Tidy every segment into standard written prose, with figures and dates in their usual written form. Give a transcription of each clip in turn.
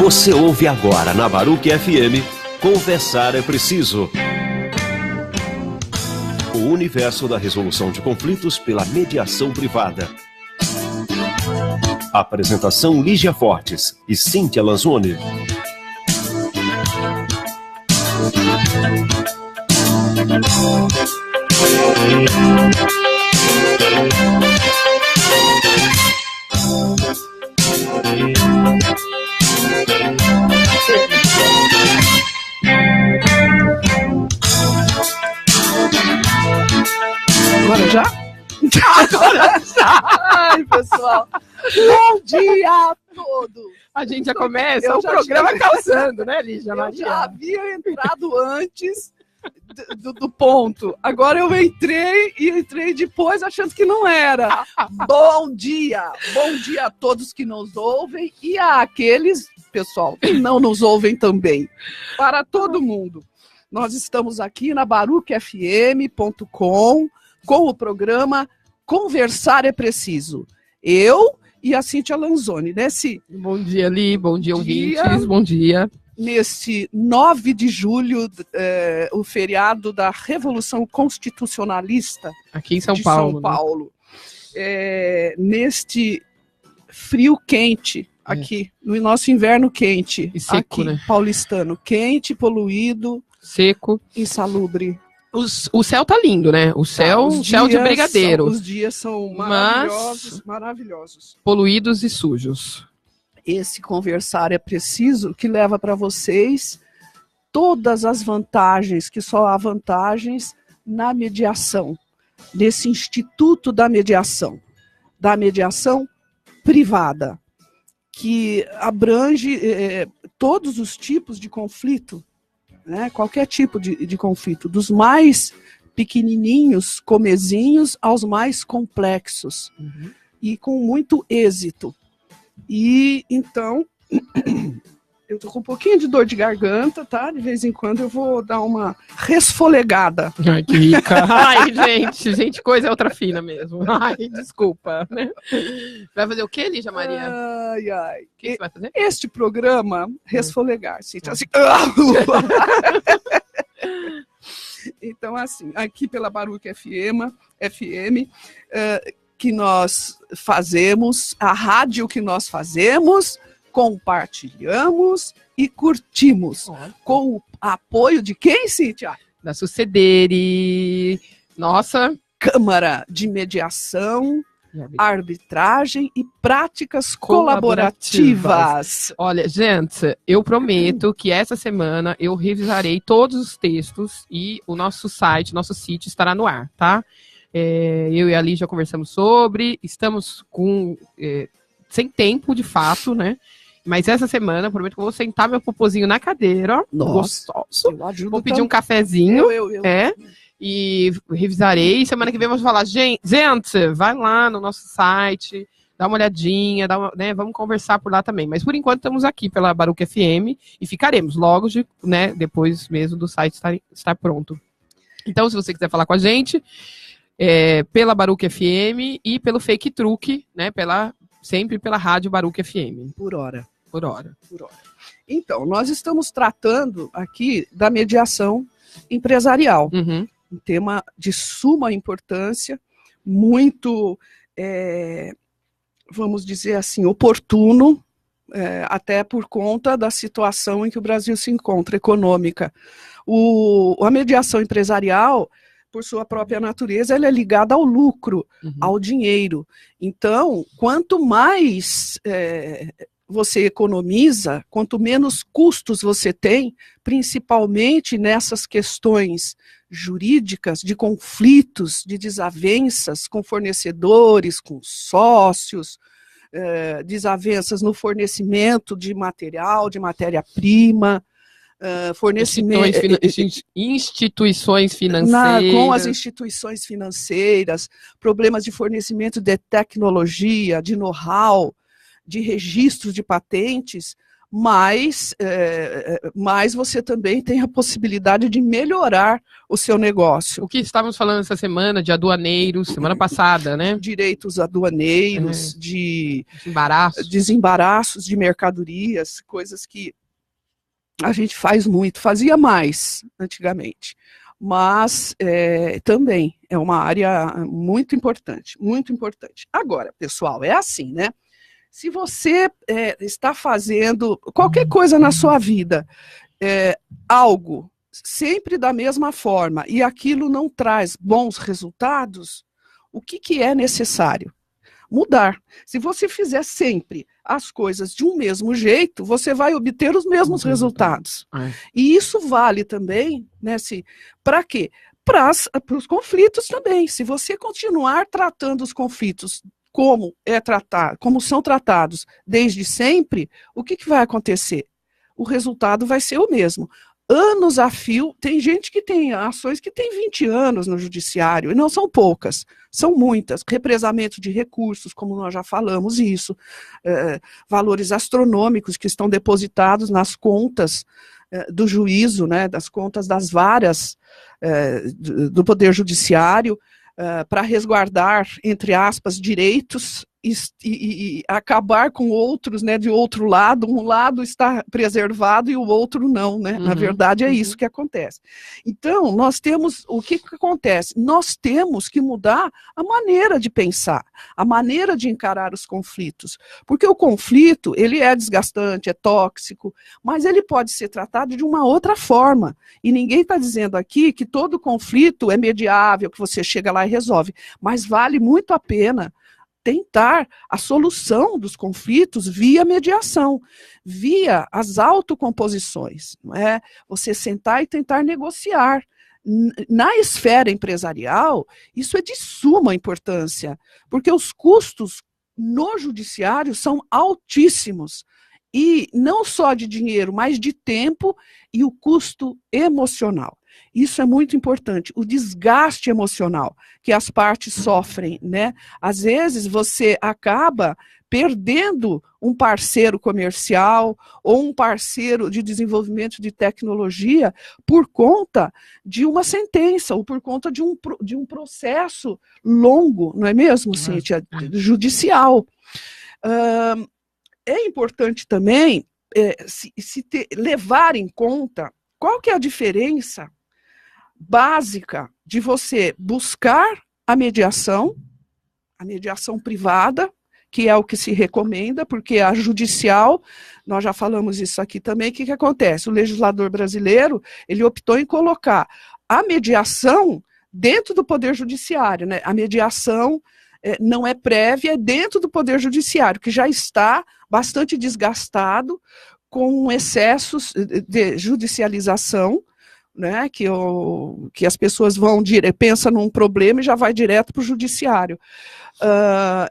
Você ouve agora na Baruch FM, Conversar é Preciso. O universo da resolução de conflitos pela mediação privada. Apresentação Lígia Fortes e Cíntia Lanzoni. Agora já? Agora já! Ai, pessoal! Bom dia a todos! A gente já começa o programa causando, né, Lígia Maria? Eu já havia entrado antes do ponto. Agora eu entrei depois achando que não era. Bom dia! Bom dia a todos que nos ouvem e àqueles, pessoal, que não nos ouvem também. Para todo mundo. Nós estamos aqui na baruchfm.com com o programa Conversar é Preciso. Eu e a Cíntia Lanzoni. Bom dia, Li. Bom dia, ouvintes. Bom dia. Neste 9 de julho, o feriado da Revolução Constitucionalista aqui em São de Paulo. São Paulo. Neste frio quente, aqui, no nosso inverno quente. E seco, aqui, né? Paulistano. Quente, poluído. Seco. Insalubre. O céu tá lindo, né? O céu, céu de brigadeiro. Os dias são maravilhosos, maravilhosos. Poluídos e sujos. Esse Conversar é Preciso, que leva para vocês todas as vantagens, que só há vantagens na mediação, nesse Instituto da mediação privada, que abrange todos os tipos de conflito, né? Qualquer tipo de conflito, dos mais pequenininhos, comezinhos, aos mais complexos, e com muito êxito. E então, eu tô com um pouquinho de dor de garganta, tá? De vez em quando eu vou dar uma resfolegada. Ai, que rica. Ai, gente, coisa é outra fina mesmo. Ai, desculpa, né? Vai fazer o quê, Lígia Maria? Ai, ai. O que você vai fazer? Este programa, resfolegar, assim. Então, assim, aqui pela Baruch FM, que nós fazemos, a rádio que nós fazemos, compartilhamos e curtimos. Com o apoio de quem, Cíntia? Da Sucedere. Nossa. Câmara de Mediação, Arbitragem e Práticas Colaborativas. Olha, gente, eu prometo que essa semana eu revisarei todos os textos e o nosso sítio estará no ar, tá? Eu e a Lígia já conversamos sobre, estamos sem tempo, de fato, né? Mas essa semana, prometo que eu vou sentar meu popozinho na cadeira, gostoso, vou pedir um cafezinho, e revisarei. Semana que vem vamos falar, gente, vai lá no nosso site, dá uma olhadinha, né, vamos conversar por lá também. Mas por enquanto estamos aqui pela Baruch FM e ficaremos logo, né, depois mesmo do site estar pronto. Então, se você quiser falar com a gente, pela Baruch FM e pelo Fake Truque, né? Sempre pela rádio Baruch FM. Por hora. Então, nós estamos tratando aqui da mediação empresarial. Um tema de suma importância, muito, vamos dizer assim, oportuno, até por conta da situação em que o Brasil se encontra, econômica. A mediação empresarial, por sua própria natureza, ela é ligada ao lucro, ao dinheiro. Então, quanto mais você economiza, quanto menos custos você tem, principalmente nessas questões jurídicas, de conflitos, de desavenças com fornecedores, com sócios, desavenças no fornecimento de material, de matéria-prima, instituições financeiras. Com as instituições financeiras, problemas de fornecimento de tecnologia, de know-how, de registro de patentes, mais você também tem a possibilidade de melhorar o seu negócio. O que estávamos falando essa semana de aduaneiros, semana passada, né? Direitos aduaneiros, de desembaraços de mercadorias, coisas que a gente fazia mais antigamente. Mas também é uma área muito importante, muito importante. Agora, pessoal, é assim, né? Se você está fazendo qualquer coisa na sua vida, algo sempre da mesma forma, e aquilo não traz bons resultados, o que é necessário? Mudar. Se você fizer sempre as coisas de um mesmo jeito, você vai obter os mesmos resultados. E isso vale também, né, para quê? Para os conflitos também. Se você continuar tratando os conflitos como são tratados desde sempre, o que vai acontecer? O resultado vai ser o mesmo. Anos a fio, tem gente que tem ações que tem 20 anos no judiciário, e não são poucas, são muitas. Represamento de recursos, como nós já falamos isso, valores astronômicos que estão depositados nas contas do juízo, né, das contas das varas do Poder Judiciário, para resguardar, entre aspas, direitos e acabar com outros, né, de outro lado. Um lado está preservado e o outro não, né? Na verdade, é isso que acontece. Então, nós temos, o que acontece? Nós temos que mudar a maneira de pensar, a maneira de encarar os conflitos, porque o conflito, ele é desgastante, é tóxico, mas ele pode ser tratado de uma outra forma, e ninguém está dizendo aqui que todo conflito é mediável, que você chega lá e resolve, mas vale muito a pena tentar a solução dos conflitos via mediação, via as autocomposições, não é? Você sentar e tentar negociar. Na esfera empresarial, isso é de suma importância, porque os custos no judiciário são altíssimos, e não só de dinheiro, mas de tempo e o custo emocional. Isso é muito importante, o desgaste emocional que as partes sofrem, né? Às vezes você acaba perdendo um parceiro comercial ou um parceiro de desenvolvimento de tecnologia por conta de uma sentença ou por conta de um processo longo, não é mesmo, Cíntia? Judicial. É importante também levar em conta qual que é a diferença básica de você buscar a mediação privada, que é o que se recomenda, porque a judicial, nós já falamos isso aqui também, o que acontece? O legislador brasileiro, ele optou em colocar a mediação dentro do Poder Judiciário, né? A mediação não é prévia, é dentro do Poder Judiciário, que já está bastante desgastado com excessos de judicialização, né, que as pessoas pensam num problema e já vai direto para o judiciário.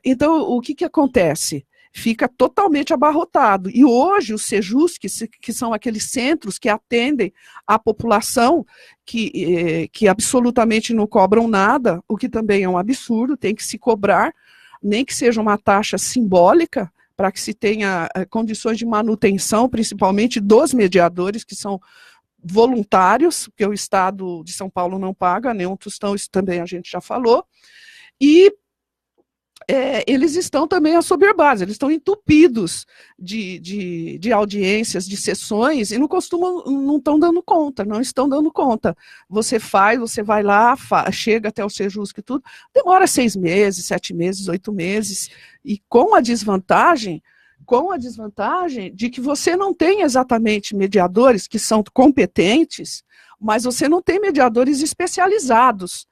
Então, o que acontece? Fica totalmente abarrotado. E hoje, os Sejus, que são aqueles centros que atendem a população, que absolutamente não cobram nada, o que também é um absurdo, tem que se cobrar, nem que seja uma taxa simbólica, para que se tenha condições de manutenção, principalmente dos mediadores, que são voluntários, que o Estado de São Paulo não paga, nenhum tostão, isso também a gente já falou, e eles estão também assoberbados, eles estão entupidos de audiências, de sessões, e não estão dando conta, não estão dando conta. Você vai lá, chega até o Sejusc e tudo, demora 6 meses, 7 meses, 8 meses, e com a desvantagem de que você não tem exatamente mediadores que são competentes, mas você não tem mediadores especializados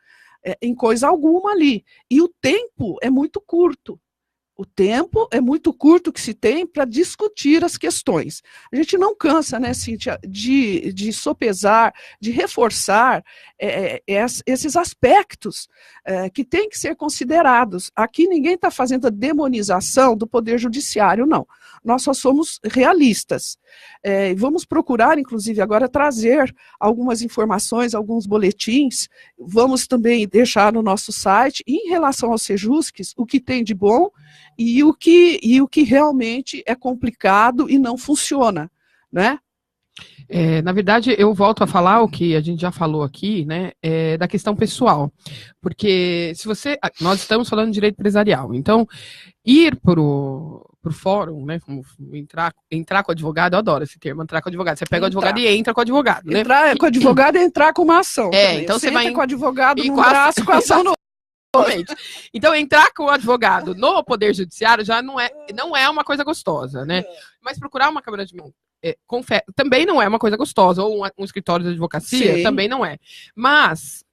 em coisa alguma ali. E o tempo é muito curto. O tempo é muito curto que se tem para discutir as questões. A gente não cansa, né, Cíntia, de sopesar, de reforçar esses aspectos que têm que ser considerados. Aqui ninguém está fazendo a demonização do Poder Judiciário, não. Nós só somos realistas. Vamos procurar, inclusive, agora trazer algumas informações, alguns boletins. Vamos também deixar no nosso site, em relação aos Sejuscs, o que tem de bom e o que realmente é complicado e não funciona, né? Na verdade, eu volto a falar o que a gente já falou aqui, né, da questão pessoal. Porque nós estamos falando de direito empresarial, então ir pro fórum, né, como entrar com o advogado, eu adoro esse termo, entrar com o advogado. Você pega o advogado e entra com o advogado, né? Entrar com o advogado é entrar com uma ação. Então você vai com o advogado e no braço, com a ação no... Então, entrar com o advogado no Poder Judiciário já não é uma coisa gostosa, né? Mas procurar uma Câmara de também não é uma coisa gostosa, ou um escritório de advocacia, Sim. Também não é. Mas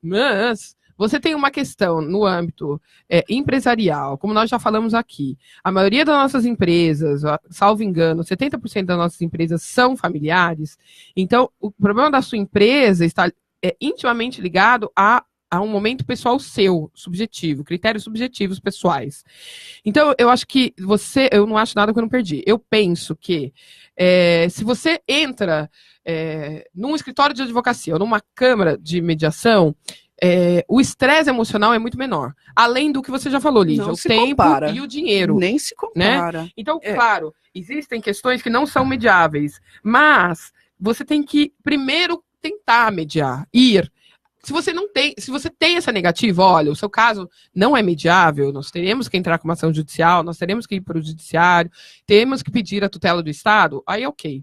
você tem uma questão no âmbito empresarial, como nós já falamos aqui, a maioria das nossas empresas, salvo engano, 70% das nossas empresas são familiares, então o problema da sua empresa está intimamente ligado a um momento pessoal seu, subjetivo, critérios subjetivos pessoais. Então, eu acho que eu não acho nada que eu não perdi. Eu penso que se você entra num escritório de advocacia ou numa câmara de mediação, o estresse emocional é muito menor. Além do que você já falou, Lígia, o tempo compara. E o dinheiro. Nem se compara. Né? Então, claro, existem questões que não são mediáveis, mas você tem que primeiro tentar mediar, ir. Se você tem essa negativa, olha, o seu caso não é mediável, nós teremos que entrar com uma ação judicial, nós teremos que ir para o judiciário, temos que pedir a tutela do Estado, aí ok.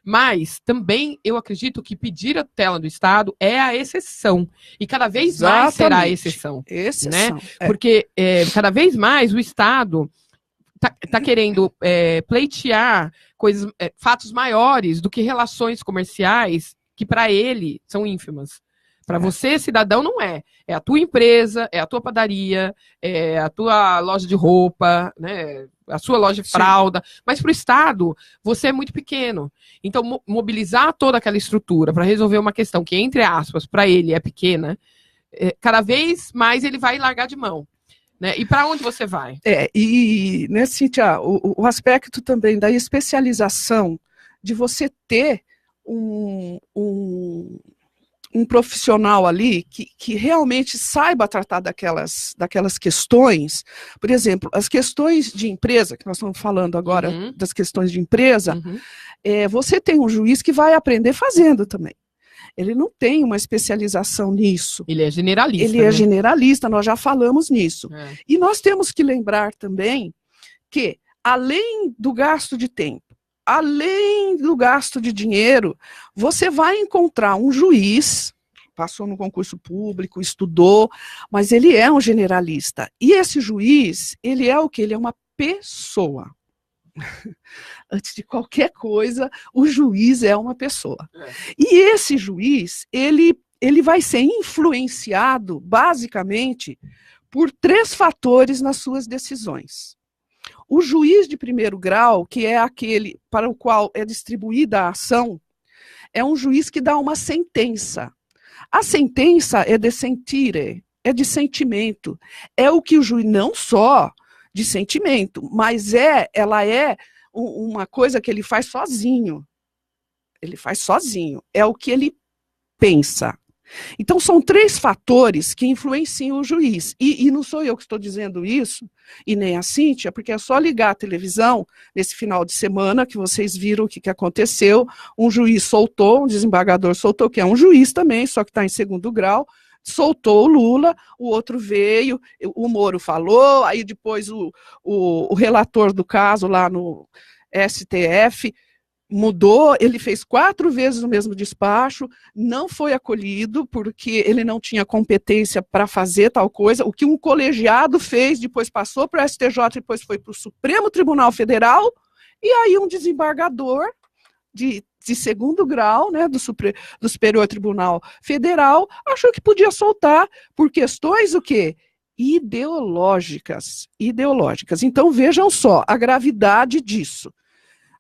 Mas também eu acredito que pedir a tutela do Estado é a exceção. E cada vez mais será a exceção. Né? Porque cada vez mais o Estado está querendo pleitear fatos maiores do que relações comerciais que para ele são ínfimas. Para você, cidadão, não é. É a tua empresa, é a tua padaria, é a tua loja de roupa, né? A sua loja de fralda. Sim. Mas para o Estado, você é muito pequeno. Então, mobilizar toda aquela estrutura para resolver uma questão que, entre aspas, para ele é pequena, cada vez mais ele vai largar de mão. Né? E para onde você vai? Né, Cíntia, o aspecto também da especialização, de você ter um profissional ali que realmente saiba tratar daquelas questões. Por exemplo, as questões de empresa, que nós estamos falando agora das questões de empresa, você tem um juiz que vai aprender fazendo também. Ele não tem uma especialização nisso. Ele é generalista. Ele é generalista, nós já falamos nisso. E nós temos que lembrar também que, além do gasto de tempo, além do gasto de dinheiro, você vai encontrar um juiz, passou no concurso público, estudou, mas ele é um generalista. E esse juiz, ele é o quê? Ele é uma pessoa. Antes de qualquer coisa, o juiz é uma pessoa. E esse juiz, ele vai ser influenciado, basicamente, por 3 fatores nas suas decisões. O juiz de primeiro grau, que é aquele para o qual é distribuída a ação, é um juiz que dá uma sentença. A sentença é de sentire, é de sentimento. É o que o juiz, não só de sentimento, mas ela é uma coisa que ele faz sozinho. Ele faz sozinho. É o que ele pensa. Então, são 3 fatores que influenciam o juiz. E não sou eu que estou dizendo isso, e nem a Cíntia, porque é só ligar a televisão nesse final de semana que vocês viram o que aconteceu. Um juiz soltou, um desembargador soltou, que é um juiz também, só que está em segundo grau, soltou o Lula, o outro veio, o Moro falou, aí depois o relator do caso lá no STF mudou, ele fez 4 vezes o mesmo despacho, não foi acolhido, porque ele não tinha competência para fazer tal coisa. O que um colegiado fez, depois passou para o STJ, depois foi para o Supremo Tribunal Federal, e aí um desembargador de segundo grau, né, do Superior Tribunal Federal, achou que podia soltar por questões o quê? Ideológicas. Então, vejam só a gravidade disso.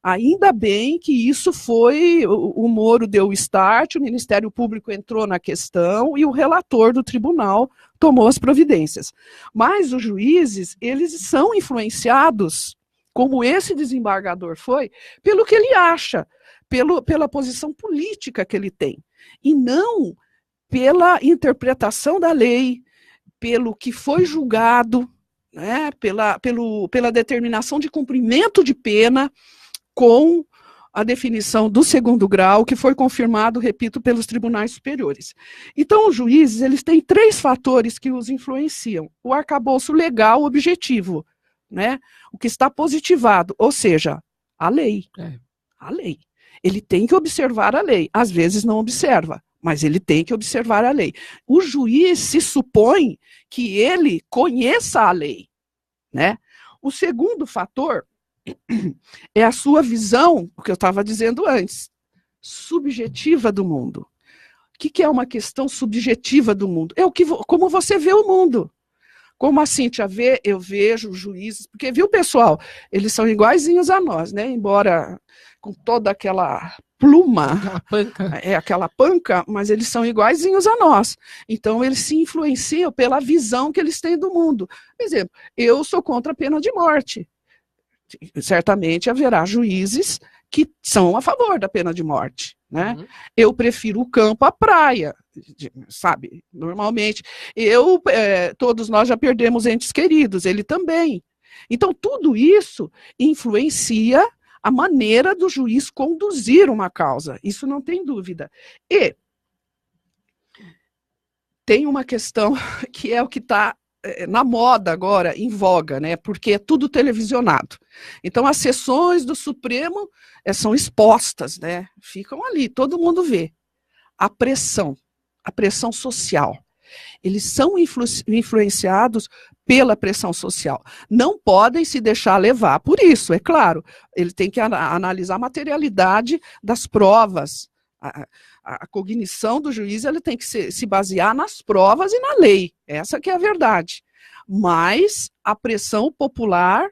Ainda bem que isso foi, o Moro deu o start, o Ministério Público entrou na questão e o relator do tribunal tomou as providências. Mas os juízes, eles são influenciados, como esse desembargador foi, pelo que ele acha, pela posição política que ele tem, e não pela interpretação da lei, pelo que foi julgado, né, pela determinação de cumprimento de pena com a definição do segundo grau, que foi confirmado, repito, pelos tribunais superiores. Então, os juízes, eles têm 3 fatores que os influenciam. O arcabouço legal objetivo, né, o que está positivado, ou seja, a lei. A lei. Ele tem que observar a lei. Às vezes não observa, mas ele tem que observar a lei. O juiz se supõe que ele conheça a lei, né? O segundo fator é a sua visão, o que eu estava dizendo antes, subjetiva do mundo. O que é uma questão subjetiva do mundo? É como você vê o mundo. Como a Cíntia vê, eu vejo os juízes, porque, viu, pessoal, eles são iguaizinhos a nós, né? Embora com toda aquela pluma, aquela panca, mas eles são iguaizinhos a nós. Então, eles se influenciam pela visão que eles têm do mundo. Por exemplo, eu sou contra a pena de morte. Certamente haverá juízes que são a favor da pena de morte, né? Uhum. Eu prefiro o campo à praia, sabe? Normalmente. Todos nós já perdemos entes queridos, ele também. Então, tudo isso influencia a maneira do juiz conduzir uma causa, isso não tem dúvida. E tem uma questão que é o que está na moda agora, em voga, né? Porque é tudo televisionado. Então, as sessões do Supremo são expostas, né? Ficam ali, todo mundo vê. A pressão social. Eles são influenciados pela pressão social. Não podem se deixar levar por isso, é claro. Ele tem que analisar a materialidade das provas. A cognição do juiz, ele tem que se basear nas provas e na lei. Essa que é a verdade. Mas a pressão popular,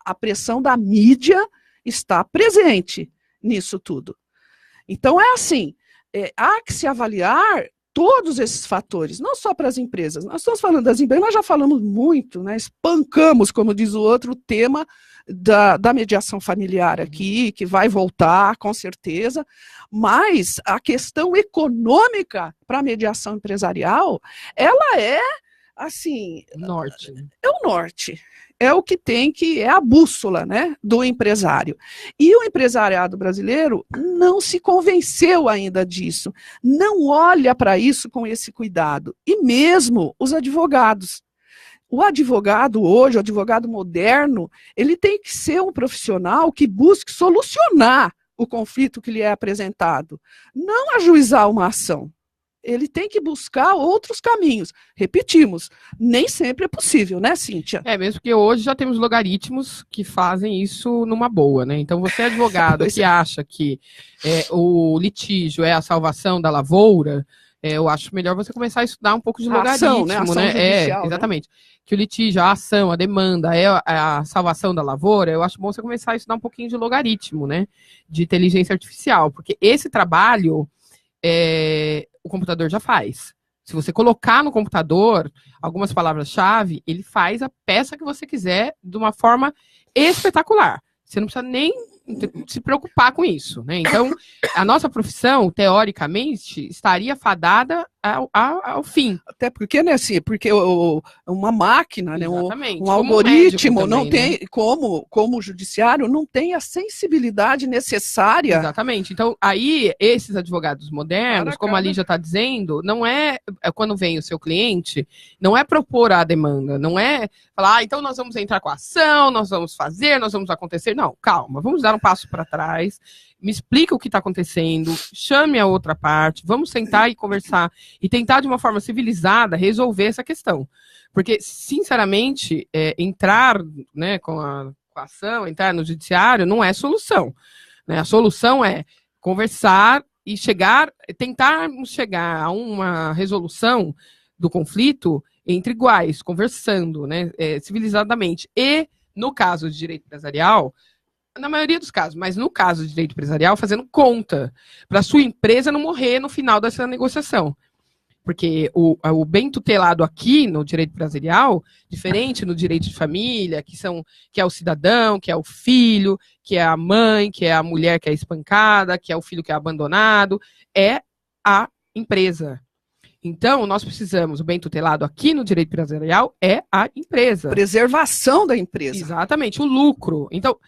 a pressão da mídia está presente nisso tudo. Então, é assim, há que se avaliar todos esses fatores, não só para as empresas. Nós estamos falando das empresas, nós já falamos muito, né, espancamos, como diz o outro, o tema da mediação familiar aqui, que vai voltar, com certeza, mas a questão econômica para a mediação empresarial, ela é, assim... norte. É o norte. É o que é a bússola, né, do empresário. E o empresariado brasileiro não se convenceu ainda disso, não olha para isso com esse cuidado. E mesmo os advogados. O advogado hoje, o advogado moderno, ele tem que ser um profissional que busque solucionar o conflito que lhe é apresentado, não ajuizar uma ação. Ele tem que buscar outros caminhos. Repetimos, nem sempre é possível, né, Cíntia? Mesmo que hoje já temos logaritmos que fazem isso numa boa, né? Então, você é advogado que acha que o litígio é a salvação da lavoura, eu acho melhor você começar a estudar um pouco de logaritmo, ação, né? Ação judicial, exatamente. Né? Que o litígio, a ação, a demanda é a salvação da lavoura, eu acho bom você começar a estudar um pouquinho de logaritmo, né? De inteligência artificial, porque esse trabalho... o computador já faz. Se você colocar no computador algumas palavras-chave, ele faz a peça que você quiser de uma forma espetacular. Você não precisa nem se preocupar com isso, né? Então, a nossa profissão, teoricamente, estaria fadada ao fim. Até porque, né, assim, porque uma máquina, né, um também, algoritmo não tem, né? como o judiciário, não tem a sensibilidade necessária. Exatamente. Então, aí, esses advogados modernos, como a Lígia está dizendo, não é quando vem o seu cliente, não é propor a demanda, não é falar, então nós vamos entrar com a ação, nós vamos fazer, nós vamos acontecer. Não, calma, vamos dar um passo para trás, me explica o que está acontecendo, chame a outra parte, vamos sentar e conversar e tentar de uma forma civilizada resolver essa questão. Porque, sinceramente, entrar, né, com a ação, entrar no judiciário não é solução. Né? A solução é conversar e tentarmos chegar a uma resolução do conflito entre iguais, conversando, né, civilizadamente. E, no caso de direito empresarial, na maioria dos casos, mas no caso de direito empresarial, fazendo conta para a sua empresa não morrer no final dessa negociação. Porque o bem tutelado aqui no direito empresarial, diferente no direito de família, que é o cidadão, que é o filho, que é a mãe, que é a mulher que é espancada, que é o filho que é abandonado, é a empresa. Então, nós precisamos, o bem tutelado aqui no direito empresarial é a empresa. Preservação da empresa. Exatamente, o lucro. Então,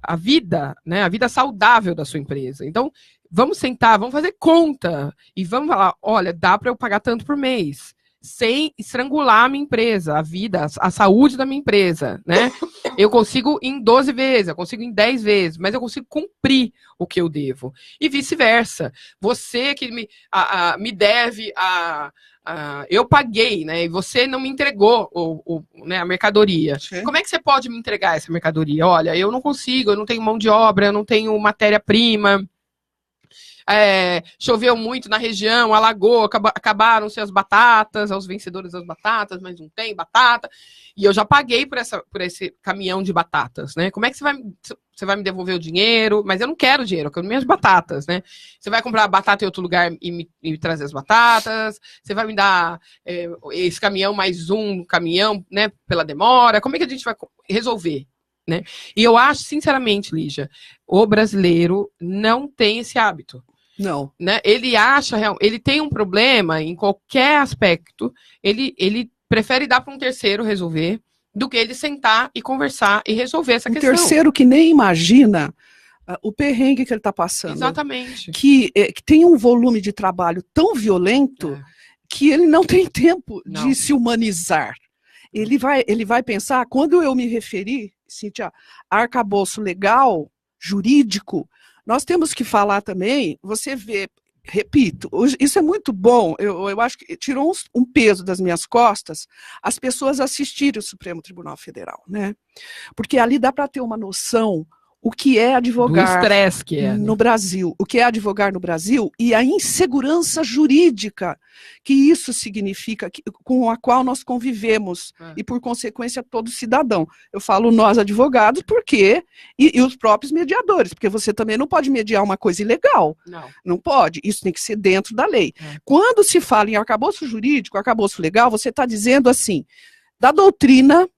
a vida, né, a vida saudável da sua empresa. Então, vamos sentar, vamos fazer conta e vamos falar, olha, dá para eu pagar tanto por mês, sem estrangular a minha empresa, a vida, a saúde da minha empresa, né? Eu consigo em 12 vezes, eu consigo em 10 vezes, mas eu consigo cumprir o que eu devo. E vice-versa. Você que me deve eu paguei, né? E você não me entregou né, a mercadoria. Sim. Como é que você pode me entregar essa mercadoria? Olha, eu não consigo, eu não tenho mão de obra, eu não tenho matéria-prima. Choveu muito na região, alagou, acabaram-se as batatas, aos vencedores das batatas, mas não tem batata, e eu já paguei por esse caminhão de batatas, né? Como é que você vai me devolver o dinheiro? Mas eu não quero dinheiro, eu quero minhas batatas, né? Você vai comprar batata em outro lugar e me trazer as batatas? Você vai me dar esse caminhão mais um caminhão, né, pela demora? Como é que a gente vai resolver? Né? E eu acho, sinceramente, Lígia, o brasileiro não tem esse hábito. Não. Né? Ele tem um problema em qualquer aspecto, ele prefere dar para um terceiro resolver do que ele sentar e conversar e resolver essa questão. Um terceiro que nem imagina o perrengue que ele está passando. Exatamente. Que tem um volume de trabalho tão violento que ele não tem tempo de se humanizar. Ele vai pensar, quando eu me referi, Cíntia, arcabouço legal, jurídico, nós temos que falar também, você vê, repito, isso é muito bom, eu acho que tirou um peso das minhas costas as pessoas assistirem o Supremo Tribunal Federal, né? Porque ali dá para ter uma noção o que é advogar do estresse que é, no Brasil, o que é advogar no Brasil e a insegurança jurídica que isso significa, com a qual nós convivemos e, por consequência, todo cidadão. Eu falo nós advogados porque e os próprios mediadores, porque você também não pode mediar uma coisa ilegal. Não pode, isso tem que ser dentro da lei. Quando se fala em arcabouço jurídico, arcabouço legal, você está dizendo assim, da doutrina,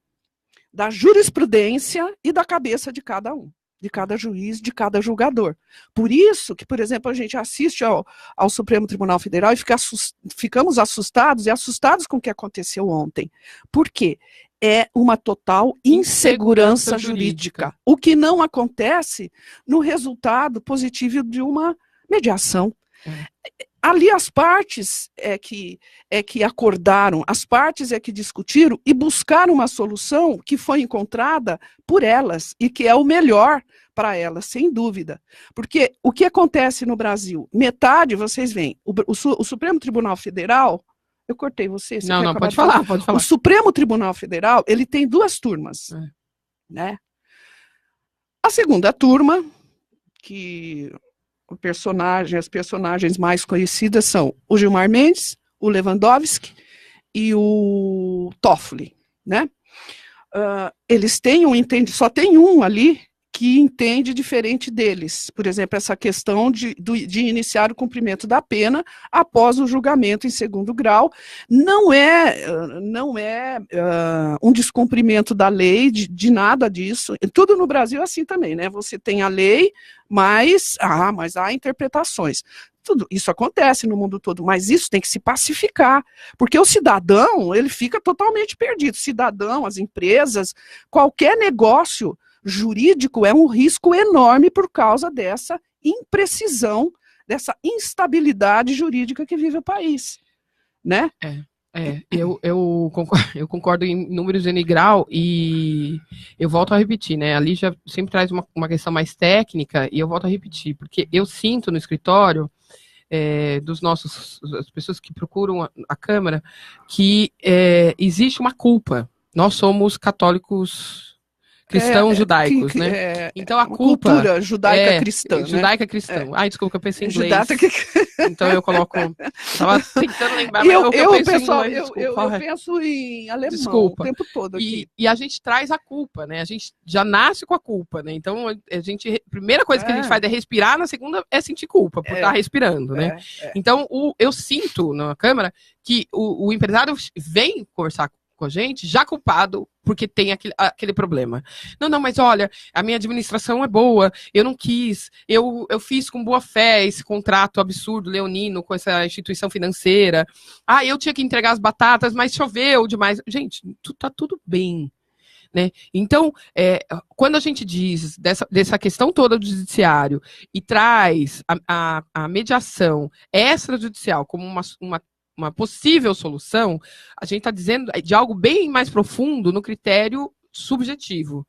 da jurisprudência e da cabeça de cada um. De cada juiz, de cada julgador. Por isso que, por exemplo, a gente assiste ao Supremo Tribunal Federal e ficamos assustados, e assustados com o que aconteceu ontem. Por quê? É uma total insegurança jurídica. O que não acontece no resultado positivo de uma mediação. Ali as partes é que acordaram, as partes é que discutiram e buscaram uma solução que foi encontrada por elas e que é o melhor para elas, sem dúvida. Porque o que acontece no Brasil? Metade, vocês veem, o Supremo Tribunal Federal, eu cortei você não, pode falar. O Supremo Tribunal Federal, ele tem 2 turmas, né? A segunda turma, que as personagens mais conhecidas são o Gilmar Mendes, o Lewandowski e o Toffoli, né? Eles têm só tem um ali que entende diferente deles. Por exemplo, essa questão de iniciar o cumprimento da pena após o julgamento em segundo grau não é um descumprimento da lei, de nada disso. Tudo no Brasil é assim também, né? Você tem a lei, mas há interpretações. Tudo isso acontece no mundo todo, mas isso tem que se pacificar, porque o cidadão, ele fica totalmente perdido. O cidadão, as empresas, qualquer negócio jurídico é um risco enorme por causa dessa imprecisão, dessa instabilidade jurídica que vive o país, né? Eu concordo em números N grau e eu volto a repetir, né? A Lígia sempre traz uma questão mais técnica e eu volto a repetir, porque eu sinto no escritório as pessoas que procuram a Câmara, que existe uma culpa. Nós somos católicos cristãos judaicos, né? Então a culpa... Cultura judaica-cristã, né? Judaica-cristã. Ai, desculpa, eu pensei em inglês. Então eu coloco... Estava tentando lembrar, mas eu penso em alemão o tempo todo aqui. E a gente traz a culpa, né? A gente já nasce com a culpa, né? Então a primeira coisa que a gente faz é respirar, na segunda é sentir culpa, por estar respirando, né? Então eu sinto na Câmara que o empresário vem conversar com a gente já culpado porque tem aquele problema. Não, mas olha, a minha administração é boa, eu não quis, eu fiz com boa fé esse contrato absurdo, leonino, com essa instituição financeira. Eu tinha que entregar as batatas, mas choveu demais. Gente, tá tudo bem. Né? Então, quando a gente diz dessa questão toda do judiciário e traz a mediação extrajudicial como uma possível solução, a gente está dizendo de algo bem mais profundo no critério subjetivo.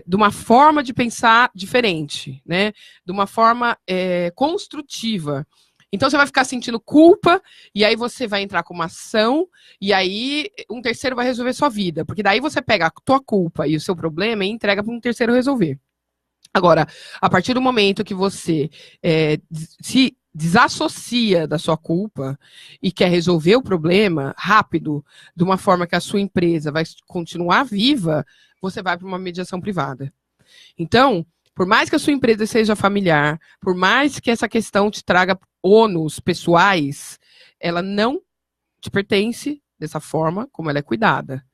De uma forma de pensar diferente, né? De uma forma construtiva. Então, você vai ficar sentindo culpa, e aí você vai entrar com uma ação, e aí um terceiro vai resolver sua vida. Porque daí você pega a tua culpa e o seu problema e entrega para um terceiro resolver. Agora, a partir do momento que você se desassocia da sua culpa e quer resolver o problema rápido, de uma forma que a sua empresa vai continuar viva, você vai para uma mediação privada. Então, por mais que a sua empresa seja familiar, por mais que essa questão te traga ônus pessoais, ela não te pertence dessa forma como ela é cuidada.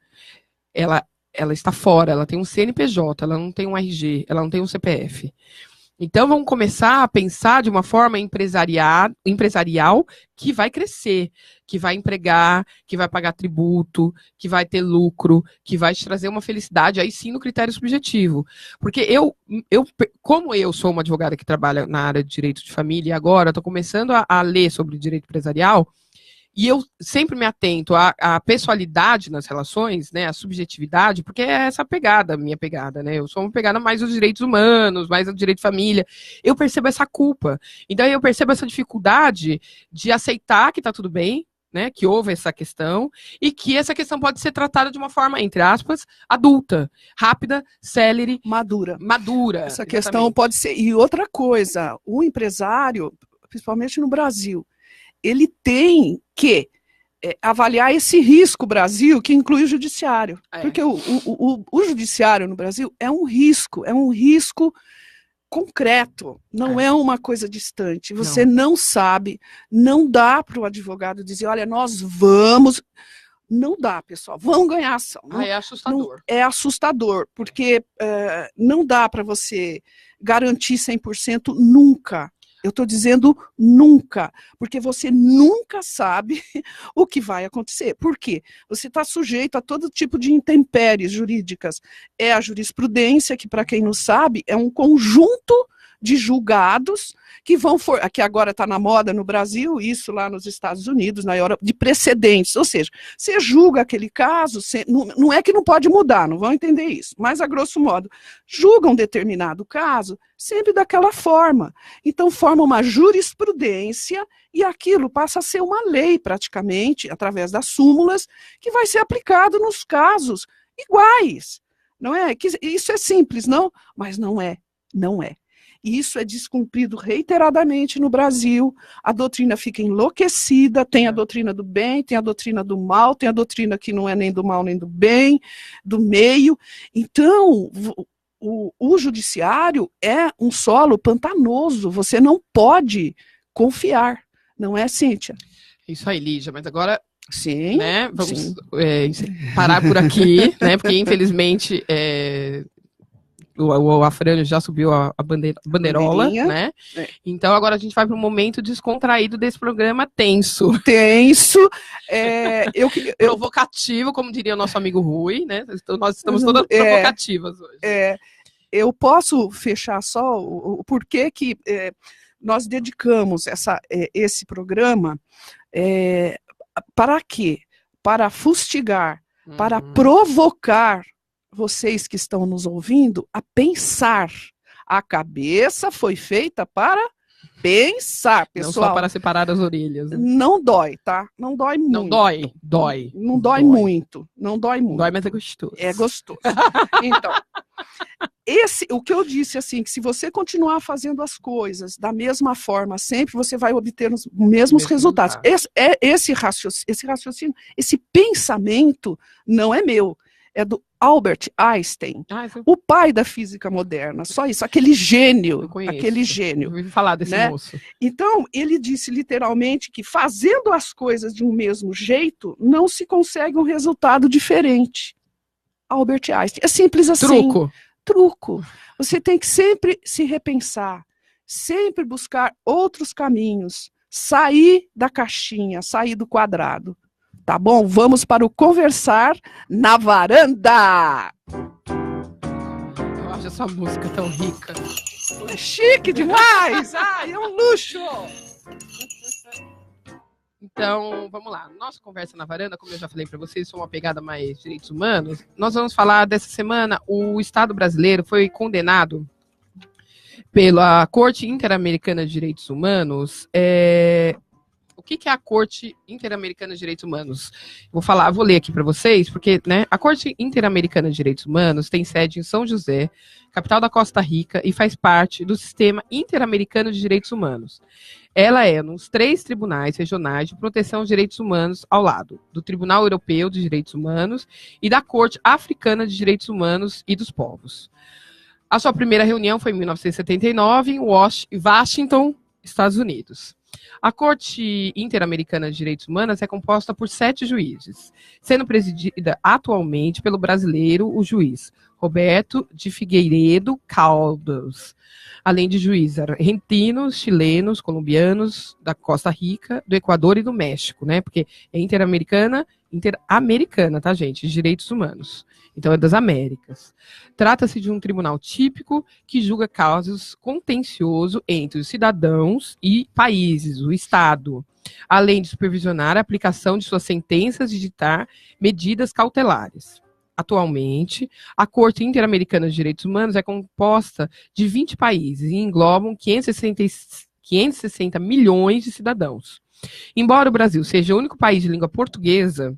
Ela está fora, ela tem um CNPJ, ela não tem um RG, ela não tem um CPF. Então, vamos começar a pensar de uma forma empresarial que vai crescer, que vai empregar, que vai pagar tributo, que vai ter lucro, que vai te trazer uma felicidade, aí sim no critério subjetivo. Porque como eu sou uma advogada que trabalha na área de direito de família, e agora estou começando a ler sobre direito empresarial, e eu sempre me atento à pessoalidade nas relações, né, à subjetividade, porque é essa pegada, minha pegada, né? Eu sou uma pegada mais dos direitos humanos, mais do direito de família. Eu percebo essa culpa. Então, eu percebo essa dificuldade de aceitar que está tudo bem, né, que houve essa questão, e que essa questão pode ser tratada de uma forma, entre aspas, adulta, rápida, célere. Madura. Essa exatamente. questão pode ser... E outra coisa, o empresário, principalmente no Brasil, ele tem que avaliar esse risco Brasil, que inclui o judiciário. Porque o judiciário no Brasil é um risco concreto, não é uma coisa distante. Você não sabe, não dá para o advogado dizer, olha, nós vamos... Não dá, pessoal, vão ganhar ação. É assustador. É assustador, porque não dá para você garantir 100% nunca. Eu estou dizendo nunca, porque você nunca sabe o que vai acontecer. Por quê? Você está sujeito a todo tipo de intempéries jurídicas. É a jurisprudência, que, para quem não sabe, é um conjunto de julgados que agora está na moda no Brasil, isso lá nos Estados Unidos, na Europa, de precedentes. Ou seja, você julga aquele caso, não é que não pode mudar, não vão entender isso, mas a grosso modo, julga um determinado caso sempre daquela forma. Então forma uma jurisprudência e aquilo passa a ser uma lei praticamente, através das súmulas, que vai ser aplicado nos casos iguais. Não é? Isso é simples, não? Mas não é. E isso é descumprido reiteradamente no Brasil, a doutrina fica enlouquecida, tem a doutrina do bem, tem a doutrina do mal, tem a doutrina que não é nem do mal nem do bem, do meio. Então, o judiciário é um solo pantanoso, você não pode confiar, não é, Cíntia? Isso aí, Lígia, mas agora... Sim, né, vamos parar por aqui, né, porque infelizmente... O Afrânio já subiu a bandeirola, né? Então agora a gente vai para um momento descontraído desse programa tenso. Provocativo, como diria o nosso amigo Rui, né? Nós estamos todas provocativas hoje. Eu posso fechar só o porquê que nós dedicamos esse programa para quê? Para fustigar, para provocar vocês que estão nos ouvindo a pensar. A cabeça foi feita para pensar, pessoal. Não só para separar as orelhas. Né? Não dói, tá? Não dói muito. Não dói? Dói. Não dói muito. Não dói muito. Dói, mas é gostoso. É gostoso. Então, o que eu disse, assim, que se você continuar fazendo as coisas da mesma forma sempre, você vai obter os mesmos resultados. Esse raciocínio, esse pensamento não é meu. É do Albert Einstein, o pai da física moderna, só isso, aquele gênio. Eu ouvi falar desse moço. Então, ele disse literalmente que fazendo as coisas de um mesmo jeito, não se consegue um resultado diferente. Albert Einstein. É simples assim. Truco. Você tem que sempre se repensar, sempre buscar outros caminhos, sair da caixinha, sair do quadrado. Tá bom? Vamos para o Conversar na Varanda! Eu acho essa música tão rica. É chique demais! Ai, é um luxo! Então, vamos lá. Nossa Conversa na Varanda, como eu já falei para vocês, foi uma pegada mais direitos humanos. Nós vamos falar dessa semana, o Estado brasileiro foi condenado pela Corte Interamericana de Direitos Humanos. O que é a Corte Interamericana de Direitos Humanos? Vou ler aqui para vocês, porque, né, a Corte Interamericana de Direitos Humanos tem sede em São José, capital da Costa Rica, e faz parte do Sistema Interamericano de Direitos Humanos. Ela é nos 3 tribunais regionais de proteção aos direitos humanos ao lado do Tribunal Europeu de Direitos Humanos e da Corte Africana de Direitos Humanos e dos Povos. A sua primeira reunião foi em 1979 em Washington, Estados Unidos. A Corte Interamericana de Direitos Humanos é composta por 7 juízes, sendo presidida atualmente pelo brasileiro, o juiz Roberto de Figueiredo Caldas, além de juízes argentinos, chilenos, colombianos, da Costa Rica, do Equador e do México, né? Porque é interamericana, tá, gente? De direitos humanos. Então, é das Américas. Trata-se de um tribunal típico que julga casos contenciosos entre os cidadãos e países, o Estado, além de supervisionar a aplicação de suas sentenças e ditar medidas cautelares. Atualmente, a Corte Interamericana de Direitos Humanos é composta de 20 países e englobam 560 milhões de cidadãos. Embora o Brasil seja o único país de língua portuguesa,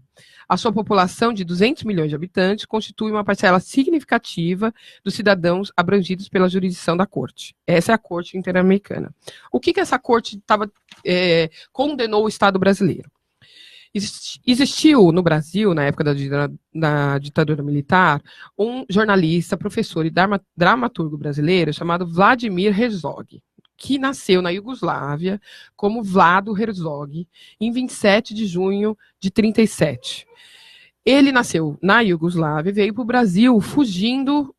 a sua população de 200 milhões de habitantes constitui uma parcela significativa dos cidadãos abrangidos pela jurisdição da Corte. Essa é a Corte Interamericana. O que essa Corte condenou o Estado brasileiro? Existiu no Brasil, na época da ditadura militar, um jornalista, professor e dramaturgo brasileiro chamado Vladimir Herzog, que nasceu na Iugoslávia como Vlado Herzog, em 27 de junho de 1937. Ele nasceu na Iugoslávia e veio para o Brasil fugindo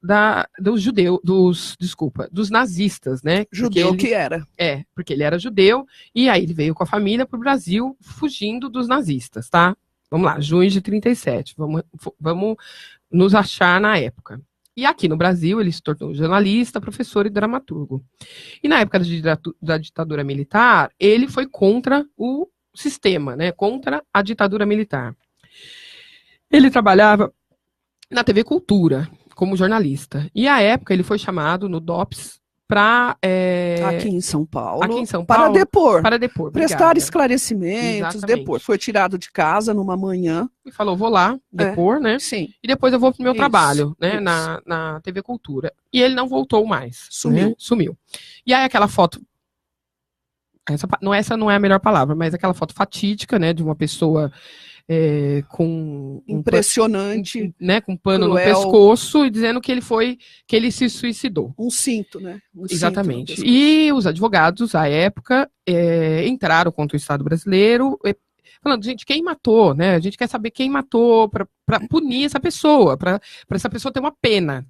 dos nazistas, né? Judeu que era. Porque ele era judeu, e aí ele veio com a família para o Brasil fugindo dos nazistas, tá? Vamos lá, junho de 1937. Vamos nos achar na época. E aqui no Brasil ele se tornou jornalista, professor e dramaturgo. E na época da ditadura militar, ele foi contra o sistema, né? Contra a ditadura militar. Ele trabalhava na TV Cultura como jornalista. E à época ele foi chamado no DOPS para... Aqui em São Paulo. Para depor. Prestar Prestar esclarecimentos, Exatamente. depor. Foi tirado de casa numa manhã. E falou, vou lá depor, né? Sim. E depois eu vou pro meu trabalho, né? Isso. Na TV Cultura. E ele não voltou mais. Sumiu. Né? Sumiu. E aí aquela foto... Essa não é a melhor palavra, mas aquela foto fatídica, né? De uma pessoa... com impressionante, né, com um pano cruel, no pescoço e dizendo que ele se suicidou. Um cinto, né? Exatamente. E os advogados, à época, entraram contra o Estado brasileiro, falando, gente, quem matou, né? A gente quer saber quem matou para punir essa pessoa, para essa pessoa ter uma pena.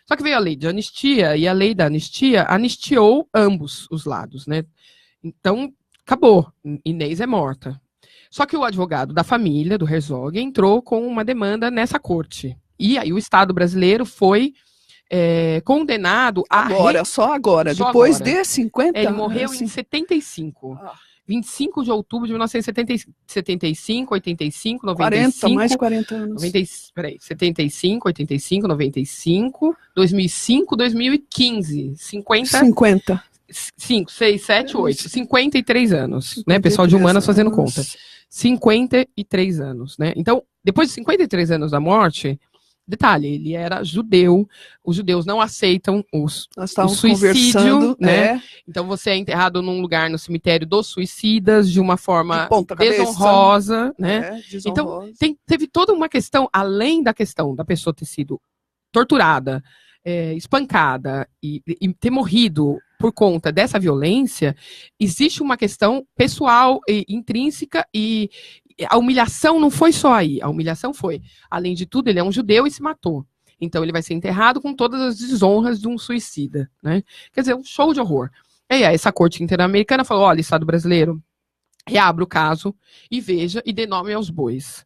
Só que veio a lei de anistia, e a lei da anistia anistiou ambos os lados, né? Então, acabou. Inês é morta. Só que o advogado da família, do Herzog, entrou com uma demanda nessa corte. E aí o Estado brasileiro foi condenado só agora, depois de 50 anos. Ele morreu em 75. 25 de outubro de 1975, 85, 95... mais de 40 anos. 75, 85, 95, 2005, 2015. 50. 5, 6, 7, 8. 53 anos, né? Pessoal de humanas fazendo conta. 53 anos, né? Então, depois de 53 anos da morte, detalhe, ele era judeu, os judeus não aceitam o suicídio, né? Então você é enterrado num lugar no cemitério dos suicidas de uma forma desonrosa, né? Então, teve toda uma questão, além da questão da pessoa ter sido torturada, espancada e ter morrido por conta dessa violência, existe uma questão pessoal e intrínseca, e a humilhação não foi só aí. A humilhação foi, além de tudo, ele é um judeu e se matou. Então ele vai ser enterrado com todas as desonras de um suicida, né? Quer dizer, um show de horror. E aí essa corte interamericana falou, olha, Estado brasileiro, reabra o caso e veja e dê nome aos bois.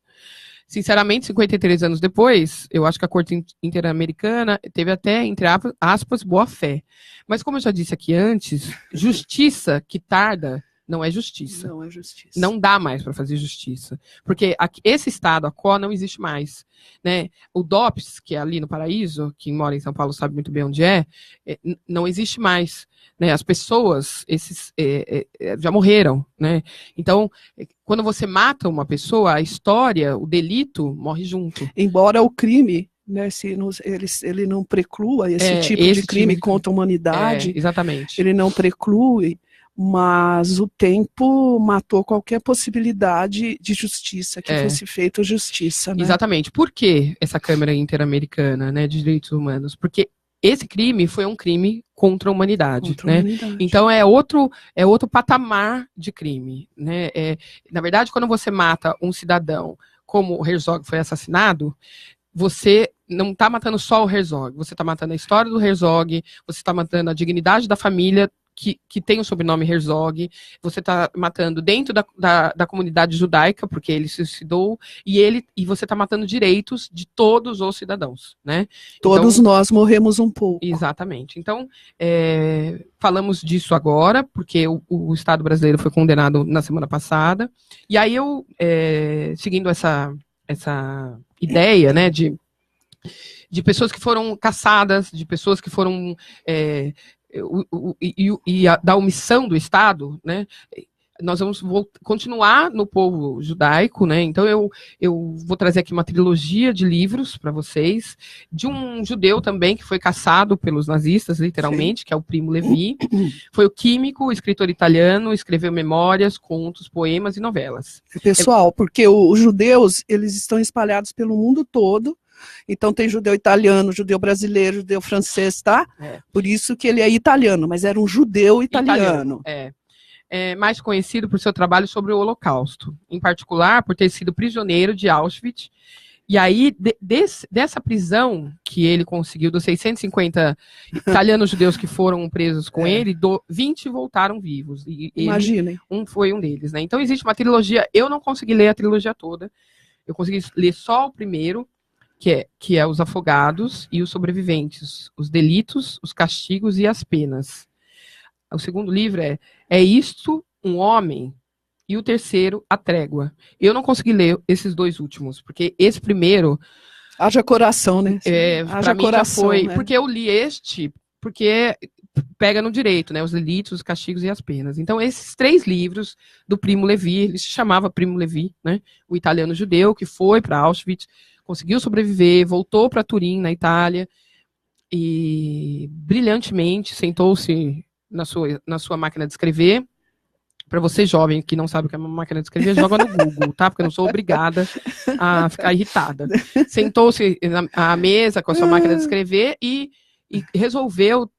Sinceramente, 53 anos depois, eu acho que a Corte Interamericana teve até, entre aspas, boa fé. Mas como eu já disse aqui antes, justiça que tarda não é justiça. Não é justiça. Não dá mais para fazer justiça. Porque esse estado, a CO, não existe mais. Né? O DOPS, que é ali no Paraíso, quem mora em São Paulo sabe muito bem onde não existe mais. Né? As pessoas, já morreram. Né? Então, quando você mata uma pessoa, a história, o delito, morre junto. Embora o crime, né, ele não preclua esse tipo de crime contra a humanidade. Exatamente. Ele não preclui, mas o tempo matou qualquer possibilidade de justiça, que fosse feita justiça. Né? Exatamente. Por que essa Câmara Interamericana, né, de Direitos Humanos? Porque esse crime foi um crime contra a humanidade. Então é outro patamar de crime. Né? Na verdade, quando você mata um cidadão, como o Herzog foi assassinado, você não está matando só o Herzog, você está matando a história do Herzog, você está matando a dignidade da família que tem o sobrenome Herzog, você está matando dentro da comunidade judaica, porque ele se suicidou, e você está matando direitos de todos os cidadãos, né? Todos nós morremos um pouco. Exatamente. Então, falamos disso agora, porque o Estado brasileiro foi condenado na semana passada, e aí eu, seguindo essa ideia, né, de pessoas que foram caçadas, de pessoas que foram... da omissão do Estado, né? Nós vamos continuar no povo judaico, né? Então eu vou trazer aqui uma trilogia de livros para vocês, de um judeu também que foi caçado pelos nazistas, literalmente, que é o Primo Levi. Foi o químico, escritor italiano, escreveu memórias, contos, poemas e novelas. Pessoal, porque os judeus, eles estão espalhados pelo mundo todo. Então tem judeu italiano, judeu brasileiro, judeu francês, tá? Por isso que ele é italiano, mas era um judeu italiano. É mais conhecido por seu trabalho sobre o Holocausto, em particular por ter sido prisioneiro de Auschwitz. E aí, dessa prisão que ele conseguiu, dos 650 italianos judeus que foram presos com ele, 20 voltaram vivos. E imaginem. Foi um deles, né? Então existe uma trilogia, eu não consegui ler a trilogia toda, eu consegui ler só o primeiro, que é Os Afogados e os Sobreviventes, os Delitos, os Castigos e as Penas. O segundo livro é Isto, um Homem, e o terceiro, A Trégua. Eu não consegui ler esses dois últimos, porque esse primeiro... Haja coração, né? Haja coração, foi, né? Porque eu li porque pega no direito, né? Os Delitos, os Castigos e as Penas. Então, esses 3 livros do Primo Levi, ele se chamava Primo Levi, né? O italiano judeu que foi para Auschwitz, conseguiu sobreviver, voltou para Turim, na Itália, e brilhantemente sentou-se na sua máquina de escrever. Para você, jovem, que não sabe o que é uma máquina de escrever, joga no Google, tá? Porque eu não sou obrigada a ficar irritada. Sentou-se à mesa com a sua máquina de escrever e resolveu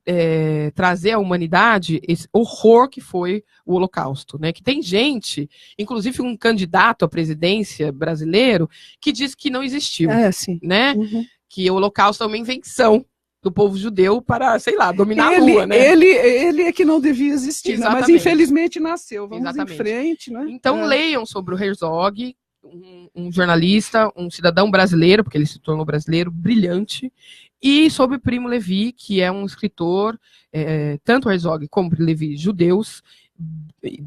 trazer à humanidade esse horror que foi o Holocausto, né? Que tem gente, inclusive um candidato à presidência brasileiro, que diz que não existiu, sim. Né? Uhum. Que o Holocausto é uma invenção do povo judeu para, sei lá, dominar a Lua, né? Ele é que não devia existir, né? Mas infelizmente nasceu. Vamos em frente, né? Então leiam sobre o Herzog, um jornalista, um cidadão brasileiro, porque ele se tornou brasileiro, brilhante, e sobre Primo Levi, que é um escritor, tanto Herzog como Primo Levi, judeus,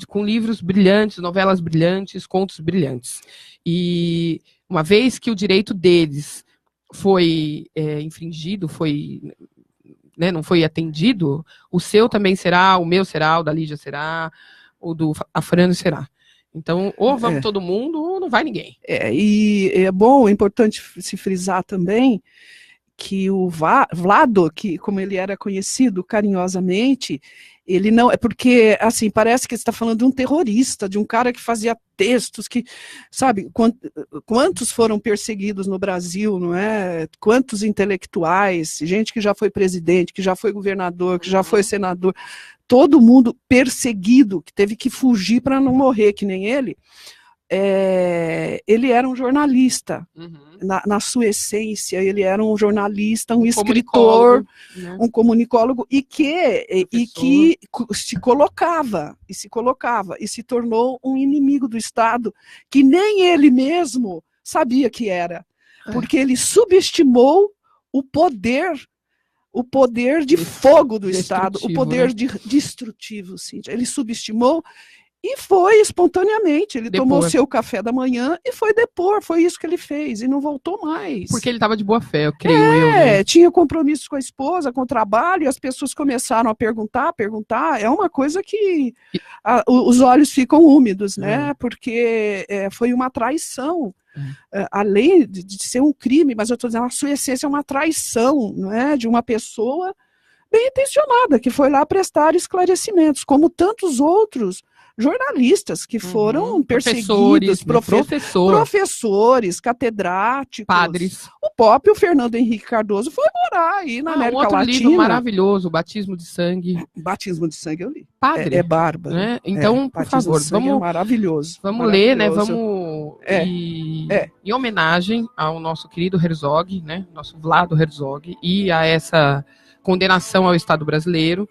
com livros brilhantes, novelas brilhantes, contos brilhantes. E uma vez que o direito deles foi infringido, né, não foi atendido, o seu também será, o meu será, o da Lígia será, o do Afrânio será. Então, ou vamos todo mundo, ou não vai ninguém. E é importante se frisar também que o Vlado, que como ele era conhecido carinhosamente, ele não... porque, assim, parece que você está falando de um terrorista, de um cara que fazia textos, que, sabe, quantos foram perseguidos no Brasil, não é? Quantos intelectuais, gente que já foi presidente, que já foi governador, que já foi senador, todo mundo perseguido, que teve que fugir para não morrer, que nem ele. ele era um jornalista. Uhum. Na sua essência, ele era um jornalista, um escritor, né? Um comunicólogo, e que se colocava, e se tornou um inimigo do Estado, que nem ele mesmo sabia que era, porque ele subestimou o poder de fogo do Estado, o poder, né? Destrutivo, sim. Ele subestimou. E foi espontaneamente, ele tomou seu café da manhã e foi depor, foi isso que ele fez, e não voltou mais. Porque ele estava de boa fé, eu creio eu. Né? Tinha compromissos com a esposa, com o trabalho, e as pessoas começaram a perguntar, é uma coisa que os olhos ficam úmidos, né? Porque foi uma traição, além de ser um crime, mas eu estou dizendo, a sua essência é uma traição, não é? De uma pessoa bem intencionada, que foi lá prestar esclarecimentos, como tantos outros jornalistas que foram perseguidos, professores, catedráticos, padres. O próprio Fernando Henrique Cardoso foi morar aí na América Latina. Outro livro maravilhoso, Batismo de Sangue. Batismo de Sangue eu li. Padre. É bárbaro. Né? Então, por favor, vamos, maravilhoso. Vamos ler, né? Vamos em homenagem ao nosso querido Herzog, né? Nosso Vlado Herzog, e a essa condenação ao Estado brasileiro.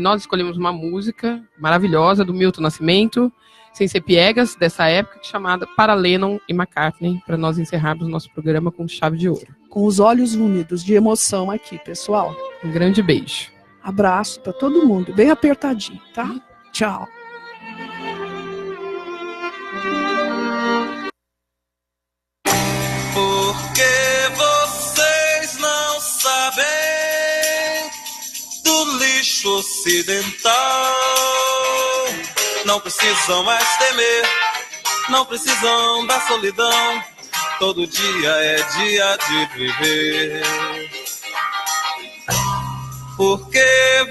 Nós escolhemos uma música maravilhosa do Milton Nascimento, sem ser piegas, dessa época, chamada Para Lennon e McCartney, para nós encerrarmos nosso programa com chave de ouro. Com os olhos úmidos de emoção aqui, pessoal. Um grande beijo. Abraço para todo mundo, bem apertadinho, tá? Tchau. Porque vocês não sabem do lixo ocidental. Não precisam mais temer, não precisam da solidão. Todo dia é dia de viver. Porque